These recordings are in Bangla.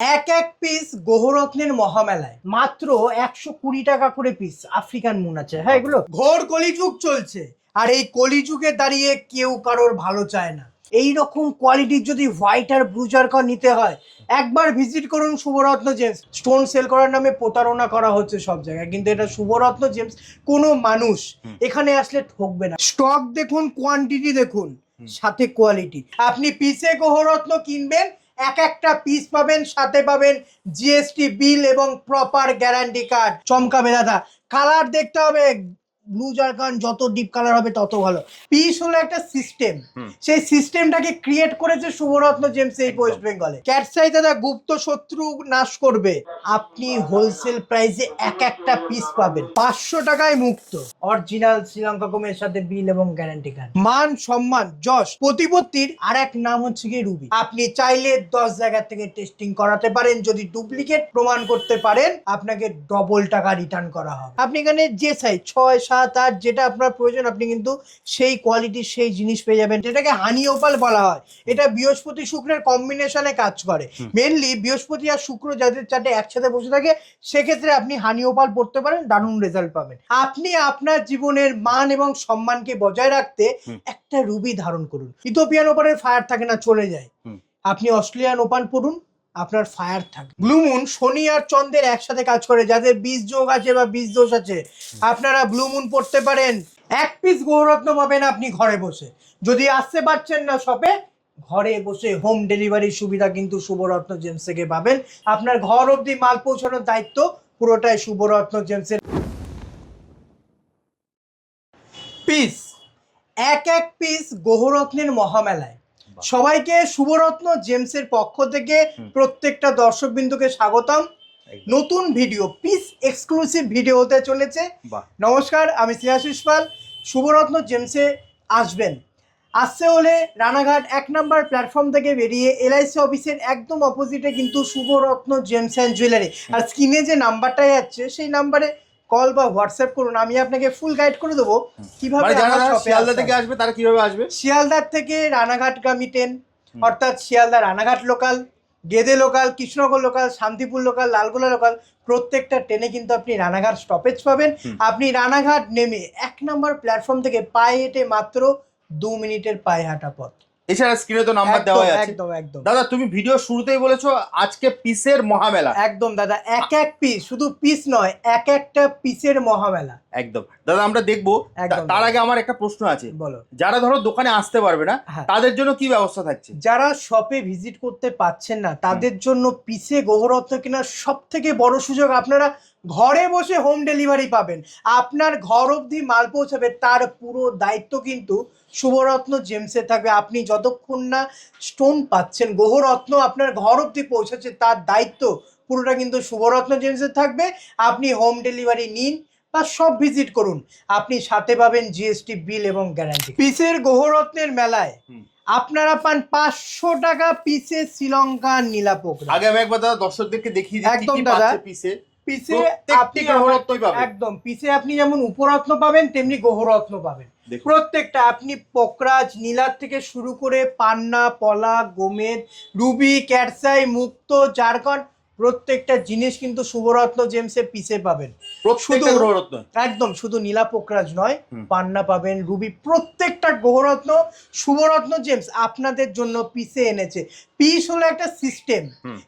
এক এক পিস গ্রহরত্নের মহামেলায় মাত্র 120 টাকা করে পিস আফ্রিকান মুন আছে। হ্যাঁ, এগুলো ঘোর কলিযুগ চলছে, আর এই কলিযুগে দাঁড়িয়ে কেউ কারোর ভালো চায় না। এই রকম কোয়ালিটির যদি হোয়াইট আর ব্লু জারকন নিতে হয়, একবার ভিজিট করুন শুভরত্ন জেমস। স্টোন সেল করার নামে প্রতারণা করা হচ্ছে সব জায়গায়, কিন্তু এটা শুভরত্ন জেমস। কোনো মানুষ এখানে আসলে ঠকবে না। স্টক দেখুন, কোয়ান্টিটি দেখুন, সাথে কোয়ালিটি। আপনি পিসে গ্রহরত্ন কিনবেন, এক একটা পিস পাবেন, সাথে পাবেন জিএসটি বিল এবং প্রপার গ্যারান্টি কার্ড। চমকাবে দাদা। কালার দেখতে হবে, ব্লু জারকান যত ডিপ কালার হবে তত ভালো। পিস হলো একটা সিস্টেম, সেই সিস্টেমটাকে ক্রিয়েট করেছে শুভরত্ন জেমস এই ওয়েস্ট বেঙ্গলে। ক্যাটসাই দাদা গুপ্ত শত্রু নাশ করবে। আপনি হোলসেল প্রাইসে এক একটা পিস পাবেন 500 টাকায় মুক্ত, অরিজিনাল শ্রীলঙ্কা কমের সাথে বিল এবং গ্যারান্টি কার্ড। মান সম্মান যশ প্রতিপত্তির আর এক নাম হচ্ছে গিয়ে রুবি। আপনি চাইলে 10 জায়গা থেকে টেস্টিং করাতে পারেন, যদি ডুপ্লিকেট প্রমাণ করতে পারেন আপনাকে ডবল টাকা রিটার্ন করা হবে। আপনি এখানে যে সাইজ 6, 7, 8 যেটা আপনার প্রয়োজন, আপনি কিন্তু সেই কোয়ালিটির সেই জিনিস পেয়ে যাবেন, যেটাকে হানি ওপাল বলা হয়। এটা বৃহস্পতি শুক্রের কম্বিনেশনে কাজ করে। মেনলি বৃহস্পতি আর শুক্র যাদের চাটে একসাথে বসে থাকে, সেক্ষেত্রে আপনি হানি ওপাল পড়তে পারেন, দারুণ রেজাল্ট পাবেন। আপনি আপনার জীবনের মান এবং সম্মানকে বজায় রাখতে একটা রুবি ধারণ করুন। ইথিওপিয়ান ওপানের ফায়ার থাকে না, চলে যায়। আপনি অস্ট্রেলিয়ান ওপান পড়ুন, আপনার ফায়ার থাকে। ব্লু মুন শনি আর চন্দ্রের একসাথে কাজ করে, যাদের বীজ যোগ আছে বা বীজ দোষ আছে, আপনারা ব্লু মুন পড়তে পারেন। এক পিস গ্রহরত্ন পাবেন আপনি ঘরে বসে। যদি আসতে পারছেন না শপে, ঘরে বসে হোম ডেলিভারির সুবিধা কিন্তু শুভরত্ন জেমস থেকে পাবেন। আপনার ঘর অবধি মাল পৌঁছানোর দায়িত্ব পুরোটাই শুভরত্ন জেমসের। পিস এক এক পিস গ্রহরত্নের মহামেলায় সবাইকে শুভরত্ন জেমসের পক্ষ থেকে প্রত্যেকটা দর্শক বিন্দুকে স্বাগতম। নতুন ভিডিও পিস এক্সক্লুসিভ ভিডিও হতে চলেছে। নমস্কার, আমি শ্রেয়াশিস পাল। শুভরত্ন জেমসে আসতে হলে রানাঘাট 1 নম্বর প্ল্যাটফর্ম থেকে বেরিয়ে LIC অফিসের একদম অপোজিটে কিন্তু শুভরত্ন জেমস অ্যান্ড জুয়েলারি। আর স্ক্রিনে যে নাম্বারটা যাচ্ছে সেই নাম্বারে কল বা হোয়াটসঅ্যাপ করুন, আমি আপনাকে ফুল গাইড করে দেবো কিভাবে। শিয়ালদা থেকে আসবে তারা কিভাবে আসবে? শিয়ালদার থেকে রানাঘাটগামী ট্রেন, অর্থাৎ Sealdah Ranaghat local, Gede local, Krishnanagar local, Shantipur local, Lalgola local, প্রত্যেকটা ট্রেনে কিন্তু আপনি রানাঘাট স্টপেজ পাবেন। আপনি রানাঘাট নেমে 1 নম্বর প্ল্যাটফর্ম থেকে পায়ে হেঁটে মাত্র 2 মিনিটের পায়ে হাঁটা পথ। এছাড়া স্ক্রিনে তো নাম্বার দেওয়া আছে। একদম একদম দাদা, তুমি ভিডিও শুরুতেই বলেছো আজকে পিসের মহামেলা। একদম দাদা, এক এক পিস, শুধু পিস নয়, এক একটা পিসের মহামেলা। একদম দাদা, আমরা দেখবো। তার আগে আমার একটা প্রশ্ন আছে। বলো। যারা ধরো দোকানে আসতে পারবে না, তাদের জন্য কি ব্যবস্থা থাকছে? যারা শপে ভিজিট করতে পাচ্ছেন না, তাদের জন্য পিসে গ্রহরত্ন কেনার সব থেকে বড় সুযোগ, আপনারা ঘরে বসে হোম ডেলিভারি পাবেন। আপনার ঘর অবধি মাল পৌঁছাবে, তার পুরো দায়িত্ব কিন্তু শুভরত্ন জেমসে থাকবে। আপনি যতক্ষণ না স্টোন পাচ্ছেন, গ্রহরত্ন আপনার ঘর অবধি পৌঁছাচ্ছে, তার দায়িত্ব পুরোটা কিন্তু শুভরত্ন জেমসে থাকবে। আপনি হোম ডেলিভারি নিন বা সব ভিজিট করুন, আপনি সাথে পাবেন জিএসটি বিল এবং গ্যারান্টি। পিসের গ্রহরত্নের মেলায় আপনারা পান 500 টাকা পিসে শ্রীলঙ্কার নীলাপোকরা। আগে আমি একবার দাদা দর্শকদেরকে দেখিয়ে দিই একদম কি দাদা। পাচ্ছে পিসে। পিসে আপনি গ্রহরত্নই পাবেন। একদম পিসে আপনি যেমন উপরত্ন পাবেন, তেমনি গ্রহরত্ন পাবেন। প্রত্যেকটা আপনি পোকরাজ, নীলার থেকে শুরু করে পান্না, পলা, গোমেদ, রুবি, ক্যাটসাই, মুক্ত, জারকন, প্রত্যেকটা জিনিস কিন্তু শুভরত্ন জেমসে পিসে পাবেন। শুধু গ্রহরত্ন একদম, শুধু নীলা পোকরাজ নয়, পান্না পাবেন, রুবি, প্রত্যেকটা গ্রহরত্ন শুভরত্ন জেমস আপনাদের জন্য পিসে এনেছে। পিস হলো একটা সিস্টেম,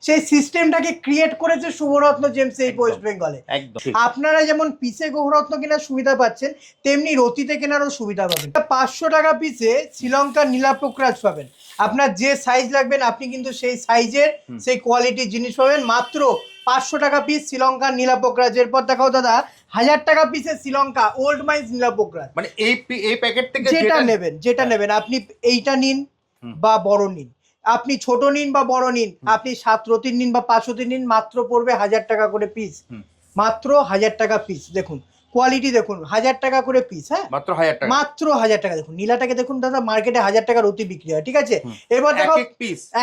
সেই সিস্টেমটাকে ক্রিয়েট করেছে শুভরত্ন জেমস এই ওয়েস্ট বেঙ্গলে। আপনারা যেমন পিসে গ্রহরত্ন কেনার সুবিধা পাচ্ছেন, তেমনি রতিতে কেনারও সুবিধা পাবেন। 500 টাকা পিসে শ্রীলঙ্কার নীলা পোকরাজ পাবেন। আপনার যে সাইজ লাগবেন আপনি কিন্তু সেই সাইজের, সেই কোয়ালিটির জিনিস পাবেন মাত্র 500 টাকা পিস শ্রীলঙ্কার নীলা পোকরাজ। এরপর দেখাও দাদা 1000 টাকা পিসে শ্রীলঙ্কা ওল্ড মাইন্স নীলা পোকরাজ। মানে এই প্যাকেট থেকে যেটা নেবেন আপনি এইটা নিন বা বড় নিন, আপনি ছোট নিন বা বড় নিন, আপনি 7 রতির নিন বা 5 রতির নিন, মাত্র পড়বে 1000 টাকা করে পিস। মাত্র 1000 টাকা পিস। দেখুন কোয়ালিটি দেখুন, 1000 টাকা করে পিস। হ্যাঁ, মাত্র 1000 টাকা। মাত্র 1000 টাকা। দেখুন নীলাটাকে দেখুন দাদা, মার্কেটে 1000 টাকা রতি বিক্রি হয়, ঠিক আছে? এরপর দেখো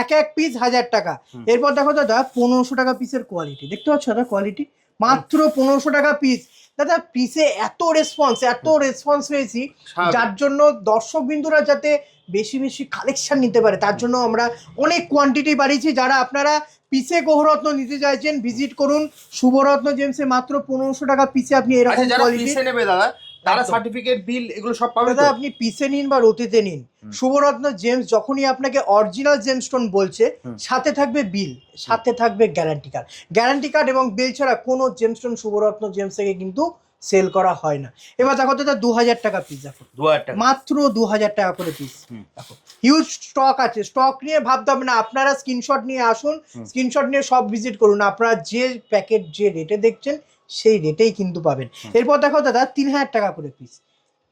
এক এক পিস 1000 টাকা। এরপর দেখো দাদা 1500 টাকা পিসের কোয়ালিটি, দেখতে পাচ্ছ দাদা কোয়ালিটি, মাত্র 1500 টাকা পিস। দাদা পিসে এত রেসপন্স পেয়েছি, যার জন্য দর্শক বিন্দুরা যাতে বেশি বেশি কালেকশন নিতে পারে, তার জন্য আমরা অনেক কোয়ান্টিটি বাড়িয়েছি। যারা আপনারা পিসে গ্রহরত্ন নিতে চাইছেন ভিজিট করুন শুভরত্ন জেমসে, মাত্র 1500 টাকা পিসে আপনি এরকম আচ্ছা যারা কোয়ালিটি। পিসে নেবে দাদা তারা একদম। সার্টিফিকেট বিল এগুলো সব পাবে দাদা তো? আপনি পিসে নিন বা রতিতে নিন, শুভরত্ন জেমস যখনই আপনাকে অরিজিনাল জেমস্টোন বলছে সাথে থাকবে বিল, সাথে থাকবে গ্যারান্টি কার্ড। গ্যারান্টি কার্ড এবং বিল ছাড়া কোনো জেমস্টোন শুভরত্ন জেমস থেকে কিন্তু সেল করা হয় না। এবার দেখো দাদা 2000 টাকা পিস, দেখো 2000 টাকা মাত্র 2000 টাকা করে পিস। দেখো হিউজ স্টক আছে, স্টক নিয়ে ভাবতে হবে না, আপনারা স্ক্রিনশট নিয়ে আসুন, স্ক্রিনশট নিয়ে সব ভিজিট করুন, আপনারা যে প্যাকেট যে রেটে দেখছেন সেই রেটেই কিন্তু পাবেন। এরপর দেখো দাদা 3000 টাকা করে পিস,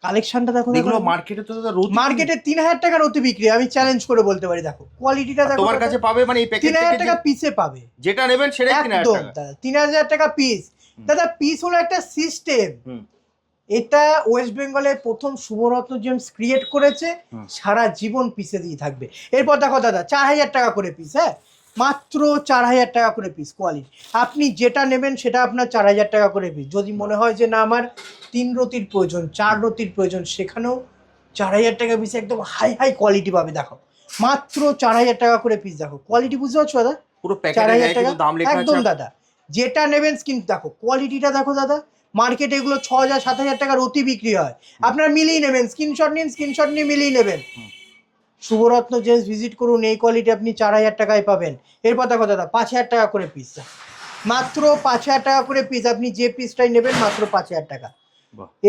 কালেকশনটা দেখো এগুলো মার্কেটে তো দাদা রোজ মার্কেটে 3000 টাকার অতি বিক্রি, আমি চ্যালেঞ্জ করে বলতে পারি। দেখো কোয়ালিটিটা দেখো, তোমার কাছে পাবে মানে এই প্যাকেট 3000 থেকে টাকা পিসে পাবে, যেটা নেবেন সেটাই 3000 একদম টাকা। দাদা 3000 টাকা পিস। দাদা পিস হলো একটা সিস্টেম, এটা ওয়েস্ট বেঙ্গলের প্রথম শুভরত্ন জেমস ক্রিয়েট করেছে, সারা জীবন পিসে দিয়ে থাকবে। এরপর দেখো দাদা 4000 টাকা করে পিস, হ্যাঁ মাত্র 4000 টাকা করে পিস কোয়ালিটি, আপনি যেটা নেবেন সেটা আপনার 4000 টাকা করে পিস। যদি মনে হয় যে না আমার 3 রতির প্রয়োজন, 4 রতির প্রয়োজন, সেখানেও 4000 টাকা পিস একদম হাই হাই কোয়ালিটি পাবে। দেখো মাত্র 4000 টাকা করে পিস, দেখো কোয়ালিটি বুঝতে পারছো দাদা? পুরো প্যাকেটে 4000 কিন্তু দাম লেখা আছে একদম দাদা, যেটা নেবেন কিন্তু দেখো কোয়ালিটিটা দেখো দাদা, মার্কেটে এগুলো 6000 7000 টাকার অতি বিক্রি হয়, আপনারা মিলিয়ে নেবেন, স্ক্রিনশট নিন, স্ক্রিনশট নিয়ে মিলিয়ে নেবেন। শুভরত্ন জেমস ভিজিট করুন, এই কোয়ালিটি আপনি 4000 টাকায় পাবেন। এরপর দেখো দাদা 5000 টাকা করে পিস, মাত্র 5000 টাকা করে পিস, আপনি যে পিসটাই নেবেন মাত্র 5000 টাকা।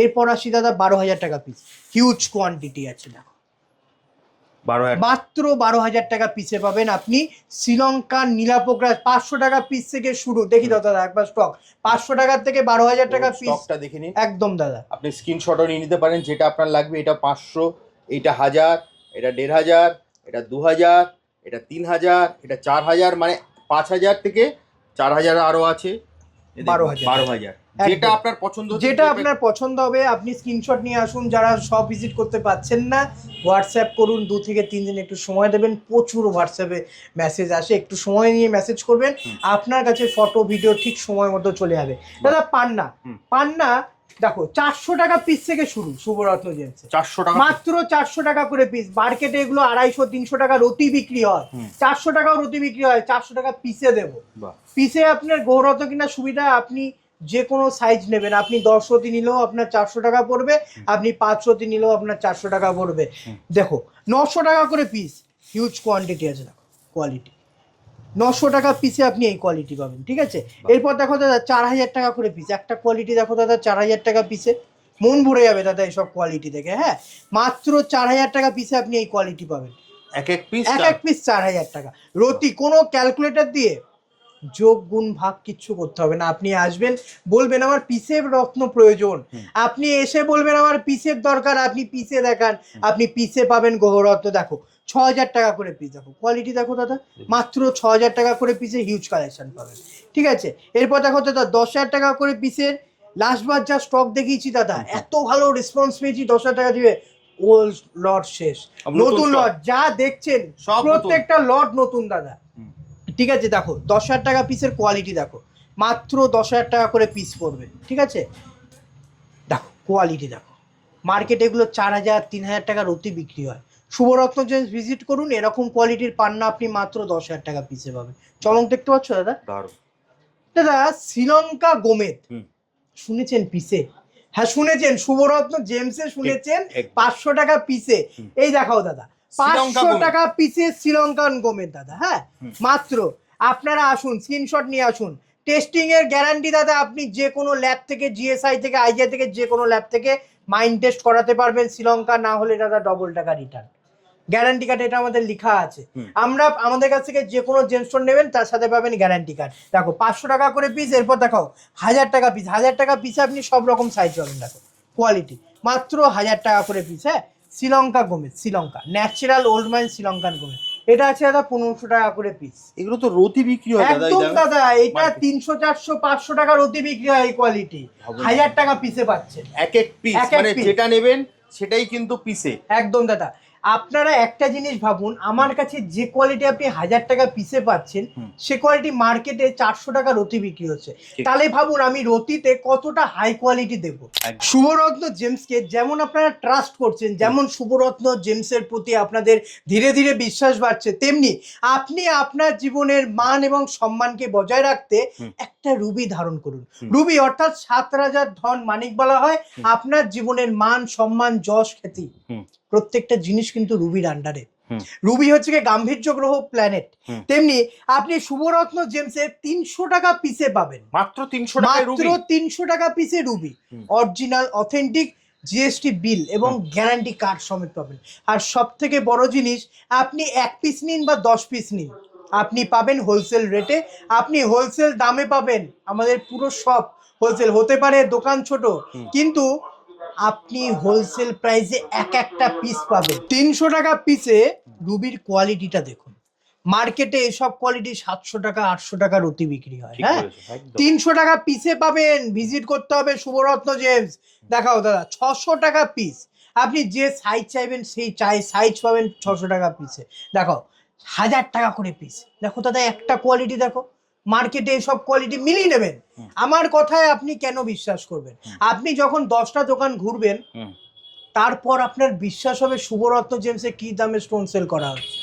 এরপর আসি দাদা 12000 টাকা পিস, হিউজ কোয়ান্টিটি আছে, দেখো 12000 মাত্র 12000 টাকা পিসে পাবেন আপনি শ্রীলঙ্কার নীলাপোকরাজ। 500 টাকা পিস থেকে শুরু, দেখি দাদা একবার স্টক, 500 টাকার থেকে 12000 টাকা পিস, স্টকটা দেখে নিন একদম দাদা। আপনি স্ক্রিনশটও নিয়ে নিতে পারেন, যেটা আপনার লাগবে। এটা 500, এটা 1000, এটা 1500, এটা 2000, এটা 3000, এটা 4000, মানে 5000 থেকে 4000 আরো আছে, 12000। যেটা আপনার পছন্দ, যেটা আপনার পছন্দ হবে আপনি স্ক্রিনশট নিয়ে আসুন। যারা সব ভিজিট করতে পারছেন না হোয়াটসঅ্যাপ করুন, 2 থেকে 3 দিন একটু সময় দেবেন, প্রচুর হোয়াটসঅ্যাপে মেসেজ আসে, একটু সময় নিয়ে মেসেজ করবেন, আপনার কাছে ফটো ভিডিও ঠিক সময় মতো চলে যাবে। দাদা পান্না, পান্না দেখো 400 টাকা পিস থেকে শুরু শুভরত্ন জেমস, 400 টাকা মাত্র 400 টাকা করে পিস। মার্কেটে এগুলো 250-300 টাকা রতি বিক্রি হয়, 400 টাকাও রতি বিক্রি হয়, 400 টাকা পিসে দেবো। পিসে আপনার গৌরত্ন কিনা সুবিধা, আপনি যে কোনো সাইজ নেবেন, আপনি 10 রতি নিলেও আপনার 400 টাকা পড়বে, আপনি 5 রতি নিলেও আপনার 400 টাকা পড়বে। দেখো 900 টাকা করে পিস, হিউজ কোয়ান্টিটি আছে, দেখো কোয়ালিটি 900 টাকা পিসে আপনি এই কোয়ালিটি পাবেন, ঠিক আছে। এরপর দেখো দাদা 4000 টাকা করে পিস, একটা কোয়ালিটি দেখো দাদা 4000 টাকা পিসে, মন ভরে যাবে দাদা এইসব কোয়ালিটি দেখে। হ্যাঁ মাত্র 4000 টাকা পিসে আপনি এই কোয়ালিটি পাবেন, এক এক পিস 4000 টাকা রতি। কোনো ক্যালকুলেটর দিয়ে যোগ গুণ ভাগ কিচ্ছু করতে হবে না, আপনি আসবেন বলবেন আমার পিসের রত্ন প্রয়োজন, আপনি এসে বলবেন আমার পিসের দরকার, আপনি পিসে দেখান, আপনি পিসে পাবেন গ্রহরত্ন। দেখো 6000 টাকা করে পিস, দেখো কোয়ালিটি দেখো দাদা, মাত্র 6000 টাকা করে পিসে হিউজ কালেকশন পাবেন, ঠিক আছে। এরপর দেখো দাদা 10000 টাকা করে পিসের, লাস্টবার যা স্টক দেখিয়েছি দাদা, এত ভালো রেসপন্স পেয়েছি, 10000 টাকা দিবে, ওল্ড লট শেষ, নতুন লট যা দেখছেন প্রত্যেকটা লট নতুন দাদা, ঠিক আছে। দেখো 10000 টাকা পিসের কোয়ালিটি দেখো, মাত্র 10000 টাকা করে পিস পড়বে, ঠিক আছে। দেখো কোয়ালিটি দেখো, মার্কেটে এগুলো 4000 3000 টাকার অতি বিক্রি হয়, শুভরত্ন জেমস ভিজিট করুন, এরকম কোয়ালিটির পান্না আপনি মাত্র 10000 টাকা পিসে পাবেন। চমক দেখতে পাচ্ছ দাদা? দাদা শ্রীলঙ্কা গোমেদ শুনেছেন পিসে? হ্যাঁ শুনেছেন, শুভরত্ন জেমসে শুনেছেন 500 টাকা পিসে। এই দেখাও দাদা 500 টাকা পিসে শ্রীলঙ্কান গোমেদ দাদা, হ্যাঁ মাত্র। আপনারা আসুন, স্ক্রিনশট নিয়ে আসুন, টেস্টিং এর গ্যারান্টি দাদা, আপনি যে কোনো ল্যাব থেকে, জিএসআই থেকে, আইজিআই থেকে, যে কোনো ল্যাব থেকে মাইন্ড টেস্ট করাতে পারবেন, শ্রীলঙ্কা না হলে দাদা ডবল টাকা রিটার্ন, গ্যারান্টি কার্ড এটা আমাদের লেখা আছে। আমরা আমাদের কাছ থেকে যে কোনো জেমস্টোন নেবেন তার সাথে পাবেন গ্যারান্টি কার্ড। দেখো 500 টাকা করে পিস, এরপর দেখাও 1000 টাকা পিস, 1000 টাকা পিসে আপনি সব রকম সাইজ পাবেন, দেখো কোয়ালিটি মাত্র 1000 টাকা করে পিস। হ্যাঁ শ্রীলঙ্কা গোমেদ, Sri Lanka natural old mine Sri Lankan গোমেদ, এটা আছে দাদা 1500 টাকা করে পিস। এগুলো তো রতি বিক্রি হয় দাদা, একদম দাদা, এটা 300 400 500 টাকা রতি বিক্রি হয়, এই কোয়ালিটি 1000 টাকা পিসে পাচ্ছেন, এক এক পিস, মানে যেটা নেবেন সেটাই কিন্তু পিসে, একদম দাদা। আপনারা একটা জিনিস ভাবুন, আমার কাছে যে কোয়ালিটি আপনি 1000 টাকা পিসে পাচ্ছেন, সে কোয়ালিটি মার্কেটে 400 টাকা রতি বিক্রি হচ্ছে। তাহলে ভাবুন আমি রতিতে কতটা হাই কোয়ালিটি দেবো। শুভরত্ন জেমসকে যেমন আপনারা ট্রাস্ট করছেন, যেমন শুভরত্ন জেমসের প্রতি আপনাদের ধীরে ধীরে বিশ্বাস বাড়ছে, তেমনি আপনি আপনার জীবনের মান এবং সম্মানকে বজায় রাখতে একটা রুবি ধারণ করুন। রুবি অর্থাৎ 7 রাজার ধন মানিক বলা হয়। আপনার জীবনের মান সম্মান যশ খ্যাতি প্রত্যেকটা জিনিস কিন্তু রুবির আন্ডারে। রুবি হচ্ছে কি গাম্ভীর্য গ্রহ প্ল্যানেট। তেমনি আপনি শুভরত্ন জেমসের 300 টাকা পিসে পাবেন, মাত্র 300 টাকা, মাত্র 300 টাকা পিসে Ruby, original authentic GST bill এবং গ্যারান্টি কার্ড সমেত পাবেন। আর সব থেকে বড় জিনিস, আপনি 1 পিস নিন বা 10 পিস নিন, আপনি পাবেন হোলসেল রেটে, আপনি হোলসেল দামে পাবেন। আমাদের পুরো শপ হোলসেল, হতে পারে দোকান ছোট, কিন্তু আপনি হোলসেল প্রাইসে একটা পিস পাবেন। 300 টাকা পিসে রুবির কোয়ালিটিটা দেখুন। মার্কেটে এসব কোয়ালিটি 700 টাকা 800 টাকা রতি বিক্রি হয়। হ্যাঁ, 300 টাকা পিসে পাবেন। ভিজিট করতে হবে শুভরত্ন জেমস। দেখাও দাদা, 600 টাকা পিস। আপনি যে সাইজ চাইবেন সেই সাইজ পাবেন 600 টাকা পিসে। দেখো 1000 টাকা করে পিস। দেখো দাদা একটা কোয়ালিটি দেখো, মার্কেটে এসব কোয়ালিটি মিলিয়ে নেবেন। আমার কথায় আপনি কেন বিশ্বাস করবেন? আপনি যখন 10টা দোকান ঘুরবেন, তারপর আপনার বিশ্বাস হবে শুভরত্ন জেমসে কি দামে স্টোন সেল করা হচ্ছে।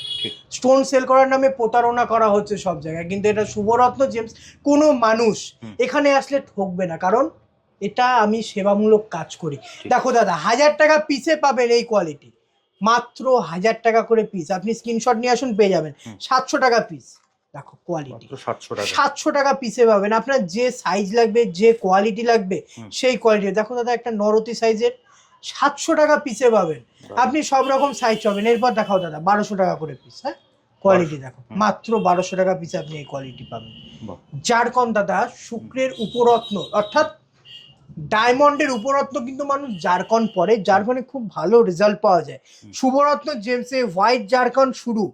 স্টোন সেল করার নামে প্রতারণা করা হচ্ছে সব জায়গায়, কিন্তু এটা শুভরত্ন জেমস। কোনো মানুষ এখানে আসলে ঠকবে না, কারণ এটা আমি সেবামূলক কাজ করি। দেখো দাদা 1000 টাকা পিসে পাবেন এই কোয়ালিটি, মাত্র 1000 টাকা করে পিস। আপনি স্ক্রিনশট নিয়ে আসুন, পেয়ে যাবেন 700 টাকা পিস। দেখো কোয়ালিটি 700 টাকা পিসে পাবেন। আপনার যে সাইজ লাগবে, যে কোয়ালিটি লাগবে, সেই কোয়ালিটি। দেখো দাদা একটা নরতি সাইজের 700 টাকা পিসে পাবেন। আপনি সব রকম সাইজ পাবেন। এরপর দেখাও দাদা 1200 টাকা করে পিস। হ্যাঁ, কোয়ালিটি দেখো, মাত্র 1200 টাকা পিসে আপনি এই কোয়ালিটি পাবেন। জারকন দাদা শুক্রের উপরত্ন, অর্থাৎ ডায়মন্ডের উপরত্ন কিন্তু মানুষ জারকন পরে, জারকনে খুব ভালো রেজাল্ট পাওয়া যায়। শুভরত্ন জেমসে হোয়াইট জারকন শুরু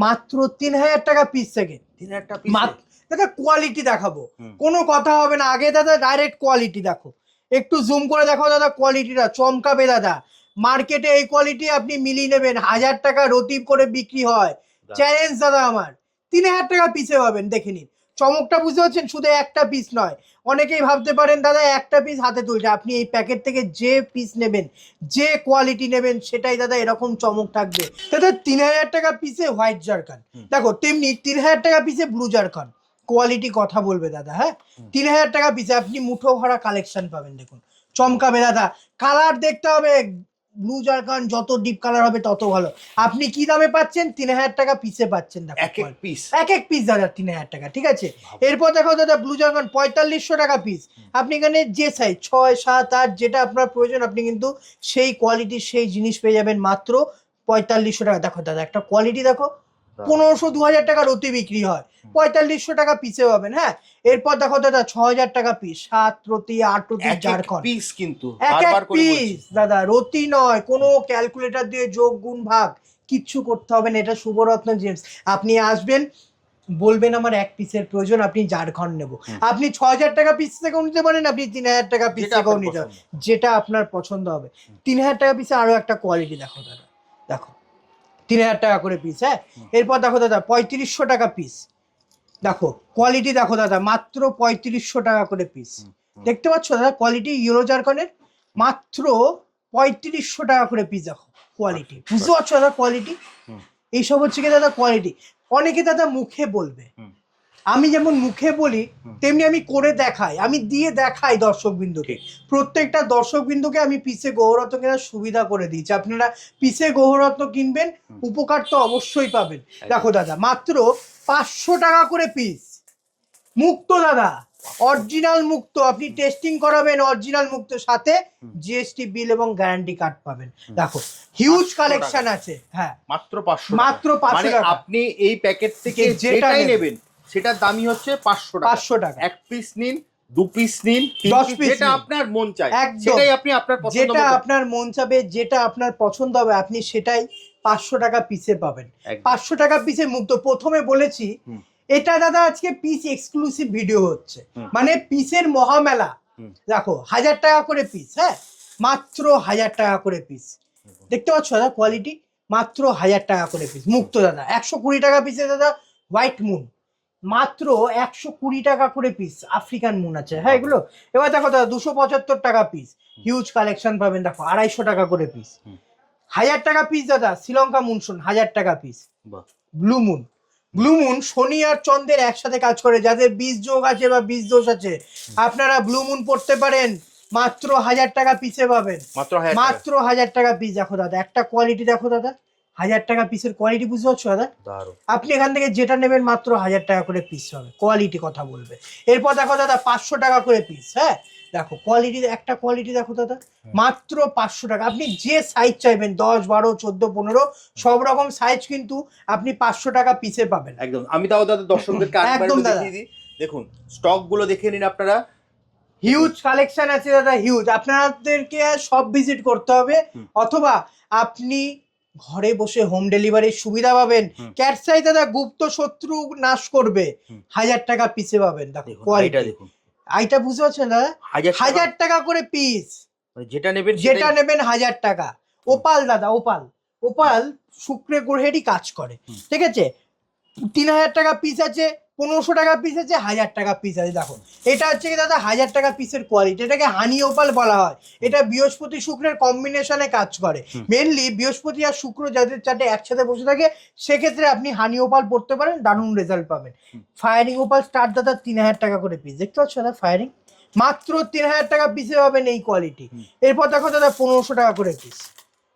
মাত্র 3000 টাকা পিস থেকে। 3000 টাকা পিস। দাদা কোয়ালিটি দেখাবো, কোনো কথা হবে না। আগে দাদা ডাইরেক্ট কোয়ালিটি দেখো, একটু জুম করে দেখো দাদা, কোয়ালিটিটা চমকাবে দাদা। মার্কেটে এই কোয়ালিটি আপনি মিলিয়ে নেবেন, 1000 টাকা রতি করে বিক্রি হয়। চ্যালেঞ্জ দাদা আমার, 3000 টাকা পিসে পাবেন। দেখে নিন চমকটা, বুঝতে পারছেন? শুধু একটা পিস নয়। অনেকেই ভাবতে পারেন দাদা একটা পিস হাতে তুলছে, আপনি এই প্যাকেট থেকে যে পিস নেবেন, যে কোয়ালিটি নেবেন, সেটাই দাদা এরকম চমক থাকবে। দাদা 3000 টাকা পিসে হোয়াইট জারকান দেখো, তেমনি 3000 টাকা পিসে ব্লু জারকান। কোয়ালিটি কথা বলবে দাদা। হ্যাঁ, 3000 টাকা পিসে আপনি মুঠো ভরা কালেকশন পাবেন। দেখুন চমকাবে দাদা। কালার দেখতে হবে, ব্লু জারকান যত ডিপ কালার হবে তত ভালো। আপনি কি দামে পাচ্ছেন? 3000 টাকা পিসে পাচ্ছেন। দেখো এক এক পিস দাদা 3000 টাকা, ঠিক আছে। এরপর দেখো দাদা ব্লু জারকান 4500 টাকা পিস। আপনি এখানে যে সাইজ 6, 7, 8 যেটা আপনার প্রয়োজন, আপনি কিন্তু সেই কোয়ালিটির সেই জিনিস পেয়ে যাবেন মাত্র 4500 টাকা। দেখো দাদা একটা কোয়ালিটি দেখো, 1500-2000 টাকা রতি বিক্রি হয়, 4500 টাকা পিসে পাবেন। হ্যাঁ, এরপর দেখো দাদা 6000 টাকা পিস, 7 রতি 8 রতি জারকন পিস, কিন্তু এক পিস দাদা, রতি নয়। কোনো ক্যালকুলেটর দিয়ে যোগ গুণ ভাগ কিচ্ছু করতে হবে না। এটা শুভরত্ন জেমস। আপনি আসবেন, বলবেন আমার এক পিসের প্রয়োজন, আপনি জারকন নেব। আপনি 6000 টাকা পিস থেকেও নিতে পারেন, আপনি 3000 টাকা পিস থেকেও নিতে পারেন, যেটা আপনার পছন্দ হবে। 3000 টাকা পিসে আরো একটা কোয়ালিটি দেখো দাদা, দেখো 3000 টাকা করে পিস। হ্যাঁ, এরপর দেখো দাদা 3500 টাকা পিস। দেখো কোয়ালিটি দেখো দাদা, মাত্র 3500 টাকা করে পিস। দেখতে পাচ্ছ দাদা কোয়ালিটি ইউরো জারকনের, মাত্র 3500 টাকা করে পিস। দেখো কোয়ালিটি, বুঝতে পারছো দাদা কোয়ালিটি? এইসব হচ্ছে কি দাদা কোয়ালিটি। অনেকে দাদা মুখে বলবে, আমি যেমন মুখে বলি তেমনি আমি করে দেখাই, আমি দিয়ে দেখাই দর্শক বিন্দুকে। প্রত্যেকটা দর্শক বিন্দুকে আমি পিসে গৌররত্ন কেনার সুবিধা করে দিয়েছি। আপনারা পিসে গৌররত্ন কিনবেন, উপকার তো অবশ্যই পাবেন। দেখো দাদা মাত্র 500 টাকা করে পিস, মুক্ত দাদা, অরিজিনাল মুক্ত। আপনি টেস্টিং করাবেন অরিজিনাল মুক্ত, সাথে জিএসটি বিল এবং গ্যারান্টি কার্ড পাবেন। দেখো হিউজ কালেকশন আছে। হ্যাঁ, মাত্র 500, মাত্র 500 টাকা। আপনি এই প্যাকেট থেকে যেটাই নেবেন সেটার দামই হচ্ছে 500 টাকা। 500 টাকা। এক পিস নিন, 2 পিস নিন, 10 পিস, যেটা আপনার মন চায় সেটাই আপনি আপনার পছন্দ, যেটা আপনার মন চাবে, যেটা আপনার পছন্দ হবে, আপনি সেটাই 500 টাকা পিসে পাবেন। 500 টাকা পিসে মুক্ত। প্রথমে বলেছি এটা দাদা আজকে পিস এক্সক্লুসিভ ভিডিও হচ্ছে, মানে পিসের মহামেলা। দেখো 1000 টাকা করে পিস। হ্যাঁ, মাত্র 1000 টাকা করে পিস। দেখতে পাচ্ছ দাদা কোয়ালিটি, মাত্র 1000 টাকা করে পিস। মুক্ত দাদা 120 টাকা পিসে দাদা হোয়াইট মুন, মাত্র 120 টাকা করে পিস আফ্রিকান মুন আছে। হ্যাঁ এগুলো এবার দেখো দাদা 275 টাকা পিস, হিউজ কালেকশন পাবেন। দেখো 250 টাকা করে পিস। 1000 টাকা পিস দাদা শ্রীলঙ্কা মুনসুন 1000 টাকা piece. Blue moon, blue moon শনি আর চন্দ্রের একসাথে কাজ করে, যাদের বীজ যোগ আছে বা বীজ দোষ আছে আপনারা ব্লু মুন পড়তে পারেন, মাত্র 1000 টাকা পিসে পাবেন। মাত্র 1000 টাকা পিস। দেখো দাদা একটা কোয়ালিটি দেখো দাদা, 1000 টাকা পিসের কোয়ালিটি বুঝতে পারছো দাদা? আপনি এখান থেকে যেটা নেবেন মাত্র 1000 টাকা করে পিস হবে, কোয়ালিটি কথা বলবে। এরপর দেখো দাদা 500 টাকা করে পিস। হ্যাঁ দেখো কোয়ালিটি, একটা কোয়ালিটি দেখো দাদা মাত্র 500 টাকা। আপনি যে সাইজ চাইবেন 10, 12, 14, 15 সব রকম সাইজ কিন্তু আপনি 500 টাকা পিসে পাবেন। একদম। আমি তাও দাদা দর্শকদেরকে আরেকবার দেখিয়ে দিই, দেখুন স্টক গুলো দেখে নিন আপনারা, হিউজ কালেকশন আছে দাদা, হিউজ। আপনাদেরকে সব ভিজিট করতে হবে, অথবা আপনি ঘরে বসে হোম ডেলিভারির সুবিধা পাবেন। ক্যাটসাই দাদা গুপ্ত শত্রু নাশ করবে, 1000 টাকা পিসে পাবেন। দেখো কোয়ালিটি দেখুন, আইটা বুঝতে পারছেন দাদা? 1000 টাকা করে পিস, যেটা নেবেন 1000 টাকা। ওপাল দাদা, ওপাল, ওপাল শুক্রে গ্রহেরই কাজ করে, ঠিক আছে? 3000 টাকা পিস আছে, 1500 টাকা পিস আছে, 1000 টাকা পিস আছে। দেখো এটা হচ্ছে কি দাদা 1000 টাকা পিসের কোয়ালিটি, এটাকে হানি ওপাল বলা হয়। এটা বৃহস্পতি শুক্রের কম্বিনেশনে কাজ করে। মেনলি বৃহস্পতি আর শুক্র যাদের চারটে একসাথে বসে থাকে সেক্ষেত্রে আপনি হানি ওপাল পড়তে পারেন, দারুণ রেজাল্ট পাবেন। ফায়ারিং ওপাল স্টার্ট দাদা 3000 টাকা করে পিস, দেখতে পাচ্ছ দাদা? ফায়ারিং মাত্র 3000 টাকা পিসে পাবেন এই কোয়ালিটি। এরপর দেখো দাদা 1500 টাকা করে পিস,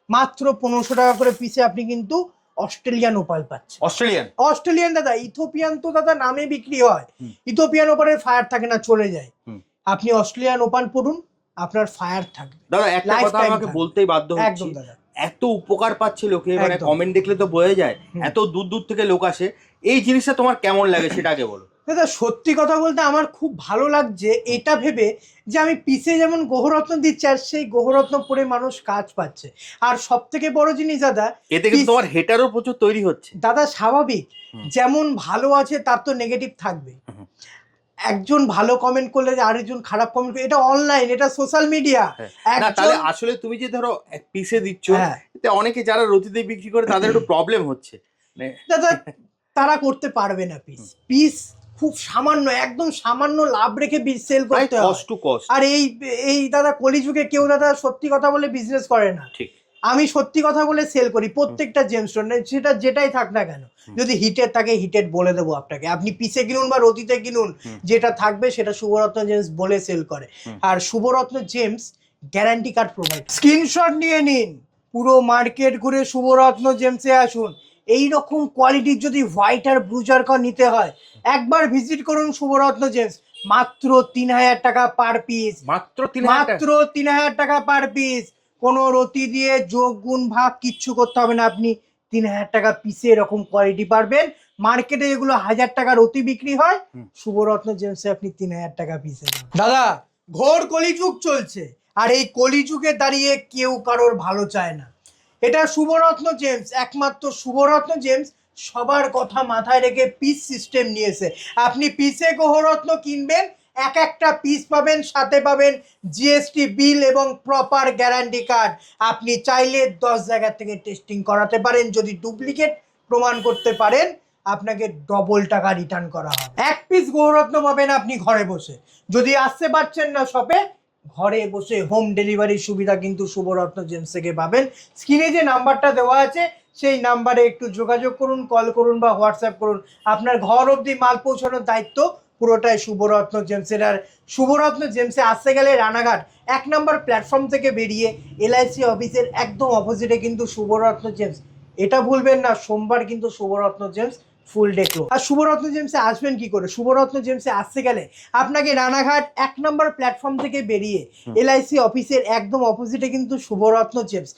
মাত্র 1500 টাকা করে পিসে আপনি কিন্তু অস্ট্রেলিয়ান ওপাল পাচ্ছে। অস্ট্রেলিয়ান দাদা, ইথিওপিয়ান তো দাদা নামে বিক্রি হয়, ইথিওপিয়ান ওপালের ফায়ার থাকে না, চলে যায়। আপনি অস্ট্রেলিয়ান ওপাল পড়ুন, আপনার ফায়ার থাকবে। দাদা একটা কথা আমাকে বলতেই বাধ্য হচ্ছি, একদম দাদা এত উপকার পাচ্ছে লোকে, মানে কমেন্ট দেখলে তো বোঝা যায় এত দূর দূর থেকে লোক আসে। এই জিনিসটা তোমার কেমন লাগে সেটা আগে বলো। দাদা সত্যি কথা বলতে আমার খুব ভালো লাগছে এটা ভেবে যে আমি পিসে যেমন গ্রহরত্ন দিচ্ছি আর সেই গ্রহরত্ন পরে মানুষ কাজ পাচ্ছে। আর সব থেকে বড় জিনিস দাদা, এতে কিন্তু তোমার হেটারও প্রচুর তৈরি হচ্ছে। দাদা স্বাভাবিক, যেমন ভালো আছে তার তো নেগেটিভ থাকবে। একজন ভালো কমেন্ট করলে আরেকজন খারাপ কমেন্ট করলে, এটা অনলাইন, এটা সোশ্যাল মিডিয়া। তাহলে আসলে তুমি যে ধরো পিসে দিচ্ছ, এতে অনেকে যারা রতিতে বিক্রি করে তাদের একটু প্রবলেম হচ্ছে। দাদা তারা করতে পারবে না, পিস খুব সামান্য, একদম সামান্য লাভ রেখে সেল করতে হয়। আর এই দাদা কলিযুগে কেউ দাদা সত্যি কথা বলে বিজনেস করে না। ঠিক, আমি সত্যি কথা বলে সেল করি প্রত্যেকটা জেমস্টোন, সেটা যেটাই থাক না কেন। যদি হিটেড থাকে হিটেড বলে দেবো আপনাকে, আপনি পিসে কিনুন বা রতিতে কিনুন, যেটা থাকবে সেটা শুভরত্ন জেমস বলে সেল করে। আর Shubharatna gems guarantee card provide. Screenshot নিয়ে নিন, পুরো মার্কেট ঘুরে শুভরত্ন জেমসে আসুন। এইরকম কোয়ালিটির যদি হোয়াইট আর ব্লুজার নিতে হয় একবার ভিজিট করুন শুভরত্ন জেমস। মাত্র 3000 টাকা পার পিস, মাত্র 3000 টাকা পার পিস। কোনো রতি দিয়ে যোগ গুণ ভাগ কিচ্ছু করতে হবে না, আপনি 3000 টাকা পিসে এরকম কোয়ালিটি পারবেন। মার্কেটে যেগুলো 1000 টাকা রতি বিক্রি হয়, শুভরত্ন জেমসে আপনি 3000 টাকা পিসে। দাদা ঘোর কলিযুগ চলছে, আর এই কলিযুগে দাঁড়িয়ে কেউ কারোর ভালো চায় না। এটা শুভরত্ন জেমস, একমাত্র শুভরত্ন জেমস সবার কথা মাথায় রেখে পিস সিস্টেম নিয়েছে। আপনি পিসে গ্রহরত্ন কিনবেন, এক একটা পিস পাবেন, সাথে পাবেন জিএসটি বিল এবং প্রপার গ্যারান্টি কার্ড। আপনি চাইলে 10 জায়গা থেকে টেস্টিং করাতে পারেন, যদি ডুপ্লিকেট প্রমাণ করতে পারেন আপনাকে ডবল টাকা রিটার্ন করা হবে। এক পিস গ্রহরত্ন পাবেন আপনি ঘরে বসে। যদি আসতে পারছেন না শপে, ঘরে বসে হোম ডেলিভারির সুবিধা কিন্তু শুভরত্ন জেমস থেকে পাবেন। স্ক্রিনে যে নাম্বারটা দেওয়া আছে সেই নাম্বারে একটু যোগাযোগ করুন, কল করুন বা হোয়াটসঅ্যাপ করুন। আপনার ঘর অবধি মাল পৌঁছানোর দায়িত্ব পুরোটাই শুভরত্ন জেমসের। আর শুভরত্ন জেমসে আসতে গেলে রানাঘাট 1 নম্বর প্ল্যাটফর্ম থেকে বেরিয়ে এলআইসি অফিসের একদম অপোজিটে কিন্তু শুভরত্ন জেমস। এটা ভুলবেন না, সোমবার কিন্তু শুভরত্ন জেমস ফুল ডে ক্লোজ। আর শুভরত্ন জেমসে আসবেন কি করে? শুভরত্ন জেমসে আসতে গেলে আপনাকে রানাঘাট 1 নম্বর প্ল্যাটফর্ম থেকে বেরিয়ে এলআইসি অফিসের একদম অপোজিটে কিন্তু শুভরত্ন জেমস।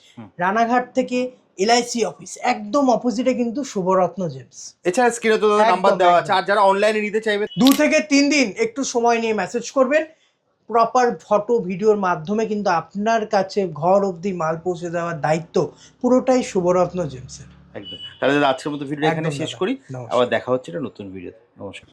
রানাঘাট থেকে এলআইসি অফিস একদম অপোজিটে কিন্তু শুভরত্ন জেমস। এছাড়া স্ক্রিনে তো নাম্বার দেওয়া আছে, আর যারা অনলাইনে নিতে চাইবে 2 থেকে 3 দিন একটু সময় নিয়ে মেসেজ করবেন। প্রপার ফটো ভিডিওর মাধ্যমে কিন্তু আপনার কাছে ঘর অবধি মাল পৌঁছে দেওয়ার দায়িত্ব পুরোটাই শুভরত্ন জেমসের। একদম। তাহলে আজকের মতো ভিডিও এখানে শেষ করি, আবার দেখা হচ্ছে একটা নতুন ভিডিও। নমস্কার।